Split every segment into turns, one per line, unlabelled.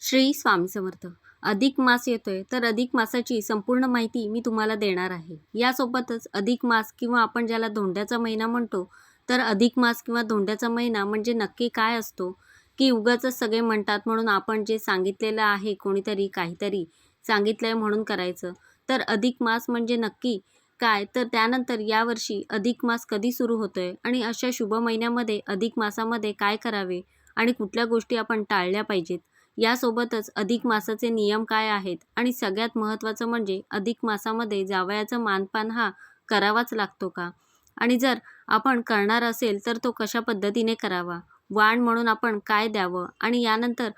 श्री स्वामी समर्थ. अधिक मास येतोय तर अधिक मासाची संपूर्ण माहिती मी तुम्हाला देणार आहे. यासोबतच अधिक मास किंवा आपण ज्याला धोंड्याचा महिना म्हणतो, तर अधिक मास किंवा धोंड्याचा महिना म्हणजे नक्की काय असतो, की उगाचच सगळे म्हणतात म्हणून आपण जे सांगितलेलं आहे कोणीतरी काहीतरी सांगितलंय म्हणून करायचं. तर अधिक मास म्हणजे नक्की काय, तर त्यानंतर यावर्षी अधिक मास कधी सुरू होतोय आणि अशा शुभ महिन्यामध्ये अधिक मासामध्ये काय करावे आणि कुठल्या गोष्टी आपण टाळल्या पाहिजेत, यासोबतच अधिक मासाचे नियम काय आहेत आणि सगळ्यात महत्त्वाचं म्हणजे अधिक मासामध्ये जावयाचा मानपान हा करावाच लागतो का? आणि जर आपण करणार असेल तर तो कशा पद्धतीने करावा? वाण म्हणून आपण काय द्यावं? आणि यानंतर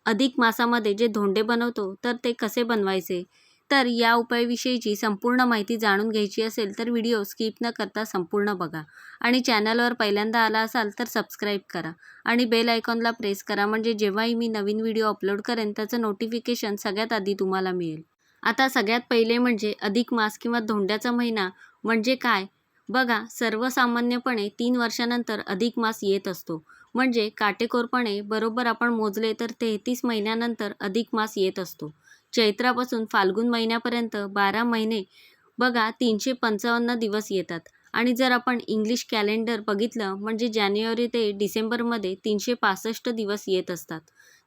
अधिक मासामध्ये जे धोंडे बनवतो तर ते कसे बनवायचे? तर या उपायाविषयीची संपूर्ण माहिती जाणून घ्यायची असेल तर व्हिडिओ स्किप न करता संपूर्ण बघा. आणि चॅनलवर पहिल्यांदा आला असाल तर सबस्क्राईब करा आणि बेल आयकॉनला प्रेस करा, म्हणजे जेव्हाही मी नवीन व्हिडिओ अपलोड करेन त्याचं नोटिफिकेशन सगळ्यात आधी तुम्हाला मिळेल. आता सगळ्यात पहिले म्हणजे अधिक मास किंवा धोंड्याचा महिना म्हणजे काय? बघा, सर्वसामान्यपणे 3 वर्षानंतर अधिक मास येत असतो. म्हणजे काटेकोरपणे बरोबर आपण मोजले तर 33 महिन्यानंतर अधिक मास येत असतो. चैत्रापासून फाल्गुन महिन्यापर्यंत 12 महिने, बघा 355 दिवस येतात. आणि जर आपण इंग्लिश कॅलेंडर बघितलं म्हणजे जानेवारी ते डिसेंबरमध्ये 365 दिवस येत असतात.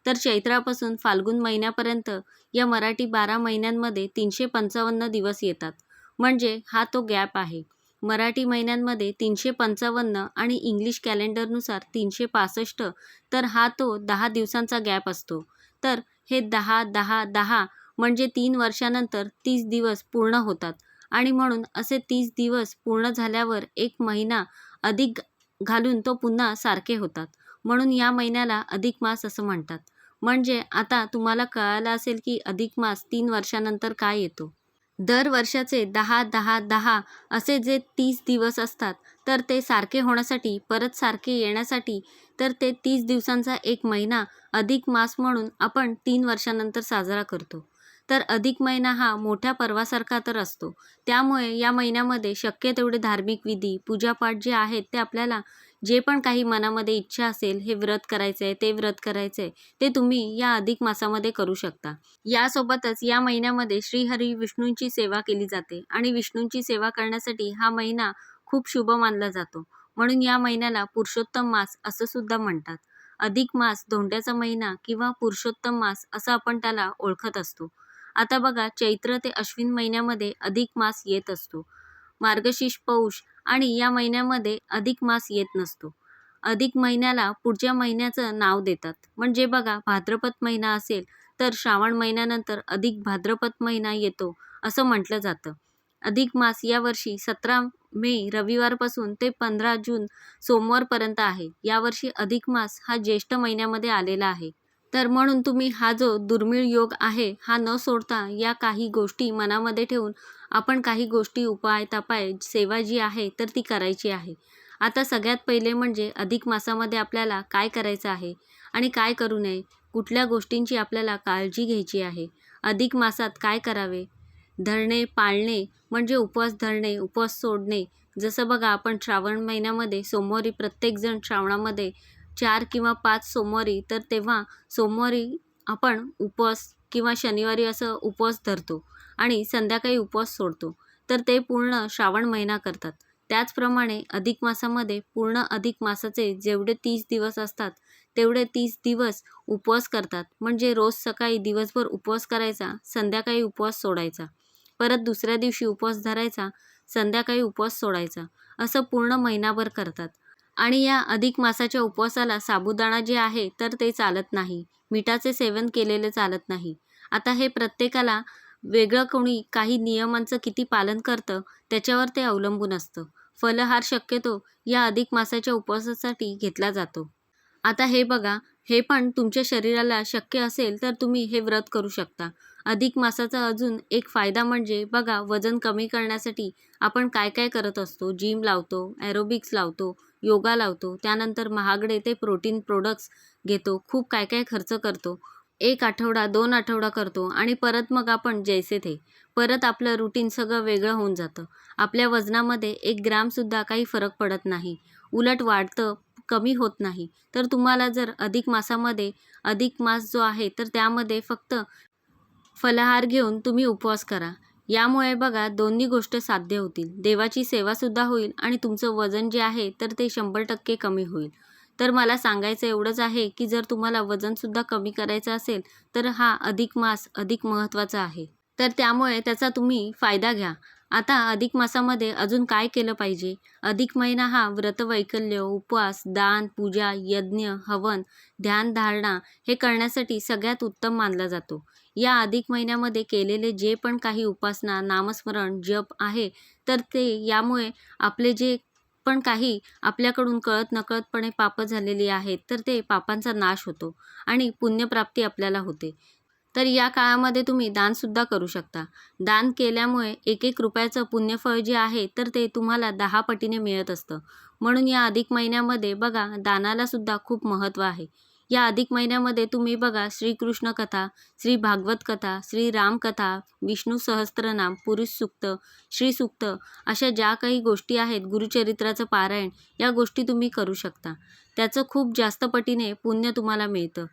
तर चैत्रापासून फाल्गुन महिन्यापर्यंत या मराठी 12 महिन्यांमध्ये 355 दिवस येतात. म्हणजे हा तो गॅप आहे. मराठी महिन्यांमध्ये 355 आणि इंग्लिश कॅलेंडरनुसार 365, तर हा तो 10 दिवसांचा गॅप असतो. तर हे 10, 10, 10 म्हणजे 3 वर्षानंतर 30 दिवस पूर्ण होतात. आणि म्हणून असे 30 दिवस पूर्ण झाल्यावर एक महिना अधिक घालून तो पुन्हा सारखे होतात. म्हणून या महिन्याला अधिक मास असं म्हणतात. म्हणजे आता तुम्हाला कळालं असेल की अधिक मास 3 वर्षानंतर काय येतो. दर वर्षाचे 10, 10, 10 असे जे 30 दिवस असतात, तर ते सारखे होण्यासाठी, परत सारखे येण्यासाठी, तर ते 30 दिवसांचा एक महिना अधिक मास म्हणून आपण 3 वर्षानंतर साजरा करतो. तर अधिक महिना हा मोठ्या पर्वासारखा तर असतो. त्यामुळे या महिन्यामध्ये शक्य तेवढे धार्मिक विधी, पूजापाठ जे आहेत ते आपल्याला जे पण काही मनामध्ये इच्छा असेल, हे व्रत करायचं आहे, ते व्रत करायचं आहे, ते तुम्ही या अधिक मासामध्ये करू शकता. यासोबतच या महिन्यामध्ये श्रीहरी विष्णूंची सेवा केली जाते आणि विष्णूंची सेवा करण्यासाठी हा महिना खूप शुभ मानला जातो. म्हणून या महिन्याला पुरुषोत्तम मास असं सुद्धा म्हणतात. अधिक मास, धोंड्याचा महिना किंवा पुरुषोत्तम मास असं आपण त्याला ओळखत असतो. आता बघा, चैत्र ते अश्विन महिन्यामध्ये अधिक मास येत असतो. मार्गशीर्ष, पौष आणि या महिन्यामध्ये अधिक मास येत नसतो. अधिक महिन्याला पुढच्या महिन्याचं नाव देतात. म्हणजे बघा, भाद्रपद महिना असेल तर श्रावण महिन्यानंतर अधिक भाद्रपद महिना येतो असं म्हटलं जातं. अधिक मास यावर्षी 17 मे रविवारपासून ते 15 जून सोमवारपर्यंत आहे. यावर्षी अधिक मास हा ज्येष्ठ महिन्यामध्ये आलेला आहे. तर म्हणून तुम्ही हा जो दुर्मिळ योग आहे हा न सोडता या काही गोष्टी मनामध्ये ठेवून आपण काही गोष्टी, उपाय, तपाय, सेवा जी आहे तर ती करायची आहे. आता सगळ्यात पहिले म्हणजे अधिक मासामध्ये आपल्याला काय करायचं आहे आणि काय करू नये, कुठल्या गोष्टींची आपल्याला काळजी घ्यायची आहे. अधिक मासात काय करावे? धरणे, पाळणे म्हणजे उपवास धरणे, उपवास सोडणे. जसं बघा, आपण श्रावण महिन्यामध्ये सोमवारी प्रत्येकजण श्रावणामध्ये 4 किंवा 5 सोमवारी, तर तेव्हा सोमवारी आपण उपवास किंवा शनिवारी असं उपवास धरतो आणि संध्याकाळी उपवास सोडतो. तर ते पूर्ण श्रावण महिना करतात. त्याचप्रमाणे अधिक मासामध्ये पूर्ण अधिक मासाचे जेवढे 30 दिवस असतात तेवढे 30 दिवस उपवास करतात. म्हणजे रोज सकाळी दिवसभर उपवास करायचा, संध्याकाळी उपवास सोडायचा. परत दुसऱ्या दिवशी उपवास धरायचा, संध्याकाळी उपवास सोडायचा. असं पूर्ण महिनाभर करतात. आणि या अधिक मासाच्या उपवासाला साबुदाणा जे आहे तर ते चालत नाही. मिठाचे सेवन केलेले चालत नाही. आता हे प्रत्येकाला वेगळं, कोणी काही नियमांचं किती पालन करतं त्याच्यावर ते अवलंबून असतं. फलाहार शक्यतो या अधिक मासाच्या उपवासासाठी घेतला जातो. आता हे बघा, हे पण तुमच्या शरीराला शक्य असेल तर तुम्ही हे व्रत करू शकता. अधिक मासाचा अजून एक फायदा म्हणजे बघा, वजन कमी करण्यासाठी आपण काय काय करत असतो. जिम लावतो, ॲरोबिक्स लावतो, योगा लावतो, त्यानंतर महागडे ते प्रोटीन प्रोडक्ट्स घेतो, खूप काय काय खर्च करतो. 1 आठवडा, 2 आठवडा करतो आणि परत मग आपण जैसे थे. परत आपलं रुटीन सगळं वेगळं होऊन जातं. आपल्या वजनामध्ये 1 ग्रामसुद्धा काही फरक पडत नाही. उलट वाढतं, कमी होत नाही. तर तुम्हाला जर अधिक मासामध्ये अधिक मास जो आहे तर त्यामध्ये फक्त फलाहार घेऊन तुम्ही उपवास करा. यामुळे बघा दोन्ही गोष्ट साध्य होतील. देवाची सेवासुद्धा होईल आणि तुमचं वजन जे आहे तर ते 100% कमी होईल. तर मला सांगायचं एवढंच आहे, की जर तुम्हाला वजनसुद्धा कमी करायचं असेल, तर हा अधिक मास अधिक महत्त्वाचा आहे. तर त्यामुळे त्याचा तुम्ही फायदा घ्या. आता अधिक मासामध्ये अजून काय केलं पाहिजे? अधिक महिना हा व्रतवैकल्य, उपवास, दान, पूजा, यज्ञ, हवन, ध्यानधारणा हे करण्यासाठी सगळ्यात उत्तम मानला जातो. या अधिक महिन्यामध्ये केलेले जे पण काही उपासना, नामस्मरण, जप आहे, तर ते यामुळे आपले जे पण काही आपल्याकडून कळत-नकळतपणे पापं झालेली आहेत, तर ते पापांचा नाश होतो आणि पुण्यप्राप्ती आपल्याला होते. तर या काळामध्ये तुम्ही दानसुद्धा करू शकता. दान केल्यामुळे एक रुपयाचं पुण्यफळ जे आहे, तर ते तुम्हाला 10 पटीने मिळत असतं. म्हणून या अधिक महिन्यामध्ये बघा दानालासुद्धा खूप महत्त्व आहे. या अधिक महिन्यामध्ये तुम्ही बघा श्रीकृष्ण कथा, श्री भागवत कथा, श्री राम कथा, विष्णू सहस्त्रनाम, पुरुष सूक्त, श्री सूक्त अशा ज्या काही गोष्टी आहेत, गुरुचरित्राचं पारायण या गोष्टी तुम्ही करू शकता. त्याचं खूप जास्त पटीने पुण्य तुम्हाला मिळतं.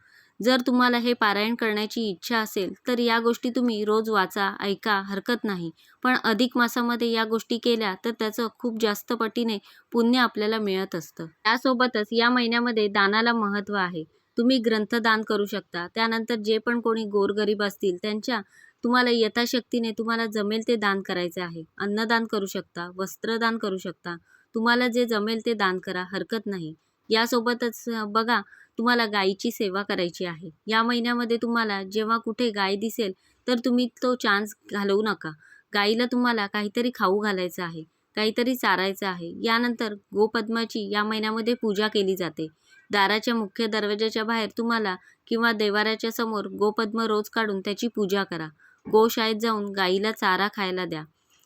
जर तुम्हाला हे पारायण करण्याची इच्छा असेल, तर या गोष्टी तुम्ही रोज वाचा, ऐका, हरकत नाही. पण अधिक मासामध्ये या गोष्टी केल्या, तर त्याचं खूप जास्त पटीने पुण्य आपल्याला मिळत असतं. त्यासोबतच या महिन्यामध्ये दानाला महत्त्व आहे. तुम्ही ग्रंथदान करू शकता. त्यानंतर जे पण कोणी गोरगरीब असतील, त्यांच्या तुम्हाला यथाशक्तीने तुम्हाला जमेल ते दान करायचे आहे. अन्नदान करू शकता, वस्त्रदान करू शकता. तुम्हाला जे जमेल ते दान करा, हरकत नाही. यासोबतच बघा तुम्हाला गायीची सेवा करायची आहे. या महिन्यामध्ये तुम्हाला जेव्हा कुठे गाय दिसेल, तर तुम्ही तो चान्स घालवू नका. गाईला तुम्हाला काहीतरी खाऊ घालायचं आहे, काहीतरी चारायचं आहे. यानंतर गोपद्माची या महिन्यामध्ये पूजा केली जाते. दाराच्या मुख्य दरवाजाच्या बाहेर तुम्हाला किंवा देव्हाऱ्याच्या समोर गोपद्म रोज काढून त्याची पूजा करा. गोशाळेत जाऊन गाईला चारा खायला द्या.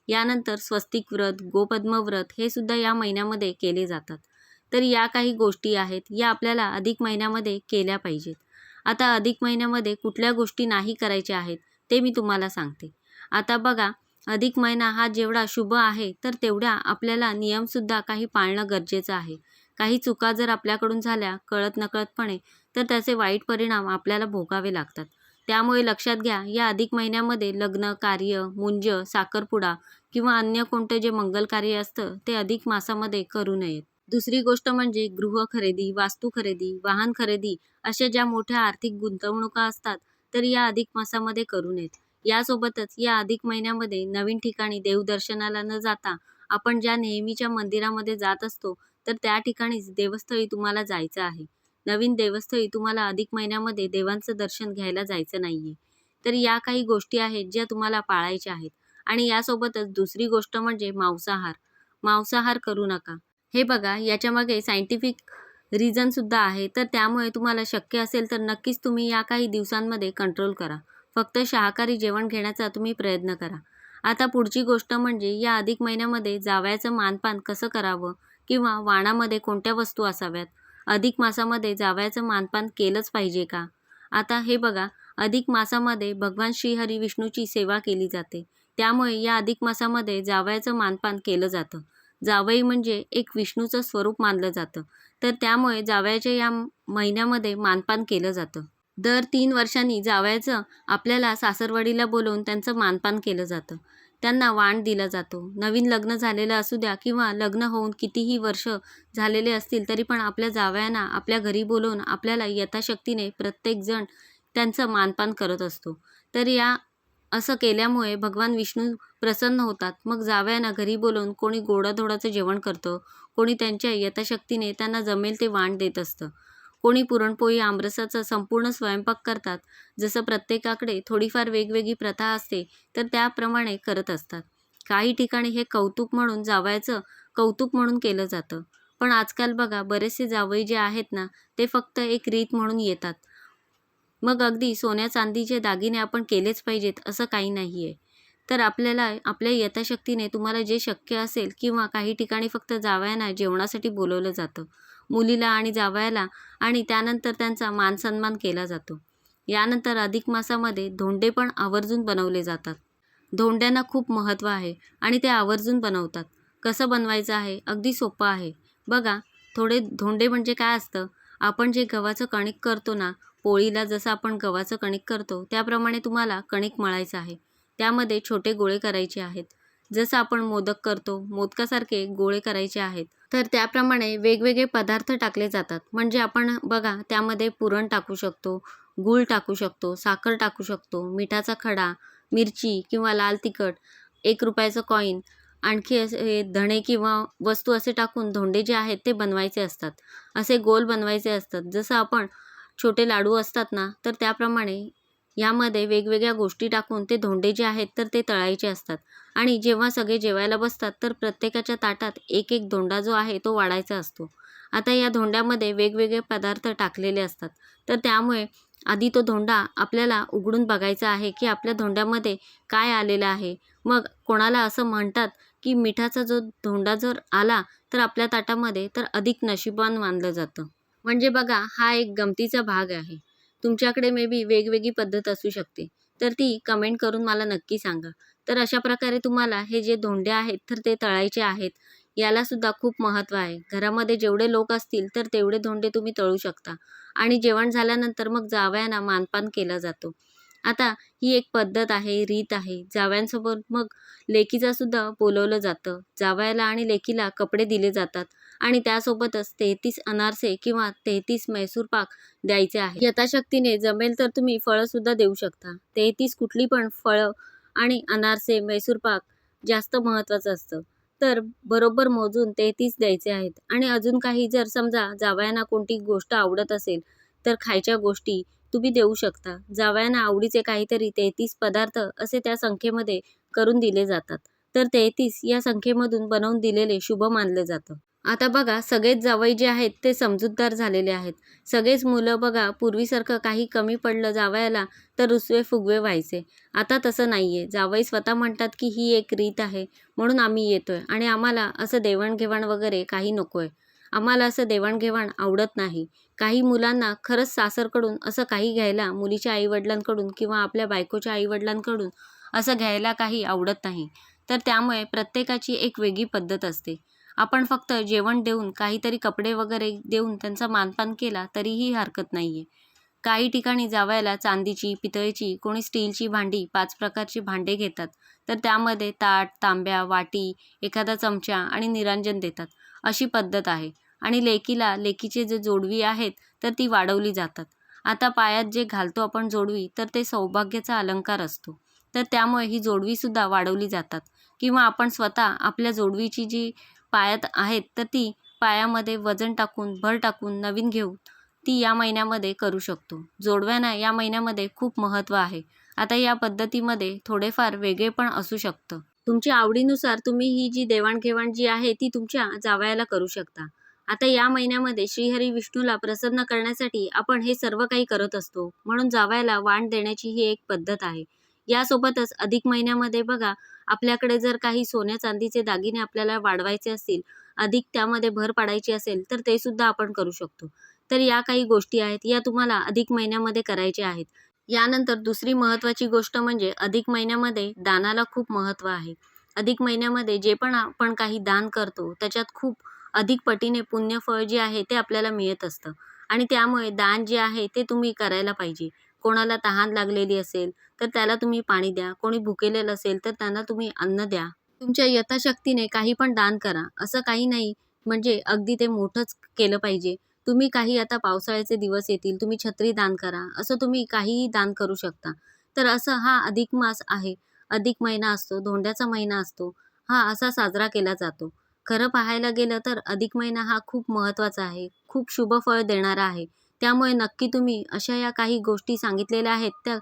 यानंतर स्वस्तिक व्रत, गोपद्म व्रत हे सुद्धा या महिन्यामध्ये केले जातात. तर या काही गोष्टी आहेत, या आपल्याला अधिक महिन्यामध्ये केल्या पाहिजेत. आता अधिक महिन्यामध्ये कुठल्या गोष्टी नाही करायच्या आहेत, ते मी तुम्हाला सांगते. आता बघा, अधिक महिना हा जेवढा शुभ आहे, तर तेवढ्या आपल्याला नियमसुद्धा काही पाळणं गरजेचं आहे. काही चुका जर आपल्याकडून झाल्या कळत-नकळतपणे, तर त्याचे वाईट परिणाम आपल्याला भोगावे लागतात. त्यामुळे लक्षात घ्या, या अधिक महिन्यामध्ये लग्न, कार्य, मुंज, साखरपुडा किंवा अन्य कोणतं जे मंगल कार्य असतं, ते अधिक मासामध्ये करू नयेत. दुसरी गोष्ट म्हणजे गृह खरेदी, वास्तू खरेदी, वाहन खरेदी अशा ज्या मोठ्या आर्थिक गुंतवणुका असतात, तर या अधिक मासामध्ये करू नयेत. यासोबतच या अधिक महिन्यामध्ये नवीन ठिकाणी देवदर्शनाला न जाता आपण ज्या नेहमीच्या मंदिरामध्ये जात असतो, तर त्या ठिकाणीच देवस्थळी तुम्हाला जायचं आहे. नवीन देवस्थळी तुम्हाला अधिक महिन्यामध्ये देवांचं दर्शन घ्यायला जायचं नाहीये. तर या काही गोष्टी आहेत ज्या तुम्हाला पाळायच्या आहेत आणि यासोबतच दुसरी गोष्ट म्हणजे मांसाहार. मांसाहार करू नका. हे बघा याच्यामागे सायंटिफिक रिझनसुद्धा आहे. तर त्यामुळे तुम्हाला शक्य असेल तर नक्कीच तुम्ही या काही दिवसांमध्ये कंट्रोल करा. फक्त शाकाहारी जेवण घेण्याचा तुम्ही प्रयत्न करा. आता पुढची गोष्ट म्हणजे या अधिक महिन्यामध्ये जावयाचं मानपान कसं करावं किंवा वाणामध्ये कोणत्या वस्तू असाव्यात? अधिक मासामध्ये जावयाचं मानपान केलंच पाहिजे का? आता हे बघा, अधिक मासामध्ये भगवान श्रीहरी विष्णूची सेवा केली जाते. त्यामुळे या अधिक मासामध्ये जावयाचं मानपान केलं जातं. जावई म्हणजे एक विष्णूचं स्वरूप मानलं जातं. तर त्यामुळे जावयाच्या या महिन्यामध्ये मानपान केलं जातं. दर 3 वर्षांनी जावयाचं आपल्याला सासरवाडीला बोलावून त्यांचं मानपान केलं जातं. त्यांना वाण दिला जातो. नवीन लग्न झालेलं असू द्या किंवा लग्न होऊन कितीही वर्ष झालेले असतील, तरी पण आपल्या जावयांना आपल्या घरी बोलावून आपल्याला यथाशक्तीने प्रत्येकजण त्यांचं मानपान करत असतो. तर या असं केल्यामुळे भगवान विष्णू प्रसन्न होतात. मग जावयांना घरी बोलावून कोणी गोडाधोडाचं जेवण करतं, कोणी त्यांच्या यथाशक्तीने त्यांना जमेल ते वाण देत असतं. कोणी पुरणपोळी, आमरसाचा संपूर्ण स्वयंपाक करतात. जसं प्रत्येकाकडे थोडीफार वेगवेगळी प्रथा असते, तर त्याप्रमाणे करत असतात. काही ठिकाणी हे कौतुक म्हणून जावयाचं कौतुक म्हणून केलं जातं. पण आजकाल बघा बरेचसे जावई जे आहेत ना, ते फक्त एक रीत म्हणून येतात. मग अगदी सोन्या-चांदीचे दागिने आपण केलेच पाहिजेत असं काही नाही आहे. तर आपल्याला आपल्या यथाशक्तीने तुम्हाला जे शक्य असेल किंवा काही ठिकाणी फक्त जावयांना जेवणासाठी बोलवलं जातं. मुलीला आणि जावयाला आणि त्यानंतर त्यांचा मानसन्मान केला जातो. यानंतर अधिक मासामध्ये धोंडे पण आवर्जून बनवले जातात. धोंड्यांना खूप महत्त्व आहे आणि ते आवर्जून बनवतात. कसं बनवायचं आहे? अगदी सोपं आहे. बघा, थोडे धोंडे म्हणजे काय असतं, आपण जे गव्हाचं कणिक करतो ना, पोळीला जसं आपण गव्हाचं कणिक करतो त्याप्रमाणे तुम्हाला कणिक मळायचं आहे. त्यामध्ये छोटे गोळे करायचे आहेत. जसं आपण मोदक करतो, मोदकासारखे गोळे करायचे आहेत. तर त्याप्रमाणे वेगवेगळे पदार्थ टाकले जातात. म्हणजे आपण बघा त्यामध्ये पुरण टाकू शकतो, गूळ टाकू शकतो, साखर टाकू शकतो, मिठाचा खडा, मिरची किंवा लाल तिखट, ₹1 कॉईन, आणखी असे धणे किंवा वस्तू असे टाकून धोंडे जे आहेत ते बनवायचे असतात. असे गोल बनवायचे असतात. जसं आपण छोटे लाडू असतात ना, तर त्याप्रमाणे यामध्ये वेगवेगळ्या गोष्टी टाकून ते धोंडे जे आहेत तर ते तळायचे असतात. आणि जेव्हा सगळे जेवायला बसतात तर प्रत्येकाच्या ताटात एक एक धोंडा जो आहे तो वाढायचा असतो. आता या धोंड्यामध्ये वेगवेगळे पदार्थ टाकलेले असतात. तर त्यामुळे आधी तो धोंडा आपल्याला उघडून बघायचा आहे, की आपल्या धोंड्यामध्ये काय आलेलं आहे. मग कोणाला असं म्हणतात, की मिठाचा जो धोंडा जर आला तर आपल्या ताटामध्ये तर अधिक नशीबवान मानलं जातं. म्हणजे बघा हा एक गमतीचा भाग आहे. तुमच्याकडे मे बी वेगवेगळी पद्धत असू शकते. तर ती कमेंट करून मला नक्की सांगा. तर अशा प्रकारे तुम्हाला हे जे धोंडे आहेत तर ते तळायचे आहेत. यालासुद्धा खूप महत्त्व आहे. घरामध्ये जेवढे लोक असतील तर तेवढे धोंडे तुम्ही तळू शकता आणि जेवण झाल्यानंतर मग जावयांना मानपान केला जातो. आता ही एक पद्धत आहे, रीत आहे. जावयांसोबत मग लेकीचासुद्धा बोलवलं जातं. जावयाला आणि लेकीला कपडे दिले जातात आणि त्यासोबतच 33 अनारसे किंवा 33 मैसूर पाक द्यायचे आहे. यथाशक्तीने जमेल तर तुम्ही फळंसुद्धा देऊ शकता. 33 कुठली पण फळं आणि अनारसे, मैसूर पाक जास्त महत्त्वाचं असतं. तर बरोबर मोजून 33 द्यायचे आहेत आणि अजून काही जर समजा जावयांना कोणती गोष्ट आवडत असेल, तर खायच्या गोष्टी तुम्ही देऊ शकता. जावयांना आवडीचे काहीतरी 33 पदार्थ असे त्या संख्येमध्ये करून दिले जातात. तर 33 या संख्येमधून बनवून दिलेले शुभ मानलं जातं. आता बघा सगळेच जावई जे आहेत ते समजूतदार झालेले आहेत. सगळेच मुलं बघा पूर्वीसारखं काही कमी पडलं जावयाला तर रुसवे-फुगवे व्हायचे. आता तसं नाहीये. जावई स्वतः म्हणतात की ही एक रीत आहे म्हणून आम्ही येतोय आणि आम्हाला असं देवाण वगैरे काही नकोय. आम्हाला असं देवाण आवडत नाही. काही मुलांना खरंच सासरकडून असं काही घ्यायला मुलीच्या आई-वडिलांकडून किंवा आपल्या बायकोच्या आई-वडिलांकडून असं घ्यायला काही आवडत नाही. तर त्यामुळे प्रत्येकाची एक वेगळी पद्धत असते. आपण फक्त जेवण देऊन काहीतरी कपडे वगैरे देऊन त्यांचा मानपान केला तरीही हरकत नाहीये. काही ठिकाणी जावयाला चांदीची, पितळेची, कोणी स्टीलची भांडी 5 प्रकारची भांडे घेतात. तर त्यामध्ये ताट, तांब्या, वाटी, एखादा चमचा आणि निरांजन देतात. अशी पद्धत आहे. आणि लेकीला लेकीचे जे जोडवी आहेत तर ती वाढवली जातात. आता पायात जे घालतो आपण जोडवी तर ते सौभाग्याचा अलंकार असतो. तर त्यामुळे ही जोडवीसुद्धा वाढवली जातात किंवा आपण स्वतः आपल्या जोडवीची जी पायात आहेत तर ती पायामध्ये वजन टाकून, भर टाकून नवीन घेऊन ती या महिन्यामध्ये करू शकतो. जोडव्यांना या महिन्यामध्ये खूप महत्त्व आहे. आता या पद्धतीमध्ये थोडेफार वेगळेपण असू शकतं. तुमच्या आवडीनुसार तुम्ही ही जी देवाण-घेवाण जी आहे ती तुमच्या जावयाला करू शकता. आता या महिन्यामध्ये श्रीहरी विष्णूला प्रसन्न करण्यासाठी आपण हे सर्व काही करत असतो. म्हणून जावयाला वाण देण्याची ही एक पद्धत आहे. यासोबतच अधिक महिन्यामध्ये बघा आपल्याकडे जर काही सोन्या-चांदीचे दागिने आपल्याला वाढवायचे असतील, अधिक त्यामध्ये भर पाडायची असेल, तर ते सुद्धा आपण करू शकतो. तर या काही गोष्टी आहेत, या तुम्हाला अधिक महिन्यामध्ये करायच्या आहेत. यानंतर दुसरी महत्त्वाची गोष्ट म्हणजे अधिक महिन्यामध्ये दानाला खूप महत्त्व आहे. अधिक महिन्यामध्ये जे पण आपण काही दान करतो, त्याच्यात खूप अधिक पटीने पुण्यफळ जे आहे ते आपल्याला मिळत असतं आणि त्यामुळे दान जे आहे ते तुम्ही करायला पाहिजे. कोणाला तहान लागलेली असेल, तर त्याला तुम्ही पाणी द्या. कोणी भुकेलेलं असेल, तर त्यांना तुम्ही अन्न द्या. तुमच्या यथाशक्तीने काही पण दान करा. असं काही नाही म्हणजे अगदी ते मोठंच केलं पाहिजे. तुम्ही काही आता पावसाळ्याचे दिवस येतील, तुम्ही छत्री दान करा. असं तुम्ही काहीही दान करू शकता. तर असं हा अधिक मास आहे. अधिक महिना असतो, धोंड्याचा महिना असतो. हा असा साजरा केला जातो. खरं पाहायला गेलं तर अधिक महिना हा खूप महत्त्वाचा आहे. खूप शुभ फळ देणारा आहे. त्यामुळे नक्की तुम्ही अशा या काही गोष्टी सांगितलेल्या आहेत त्या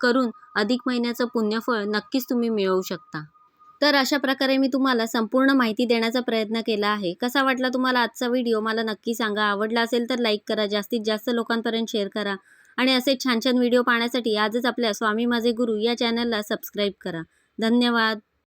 करून अधिक महिन्याचं पुण्यफळ नक्कीच तुम्ही मिळवू शकता. तर अशा प्रकारे मी तुम्हाला संपूर्ण माहिती देण्याचा प्रयत्न केला आहे. कसा वाटला तुम्हाला आजचा व्हिडिओ मला नक्की सांगा. आवडला असेल तर लाईक करा, जास्तीत जास्त लोकांपर्यंत शेअर करा आणि असे छान छान व्हिडिओ पाहण्यासाठी आजच आपल्या स्वामी माझे गुरु या चॅनलला सबस्क्राईब करा. धन्यवाद.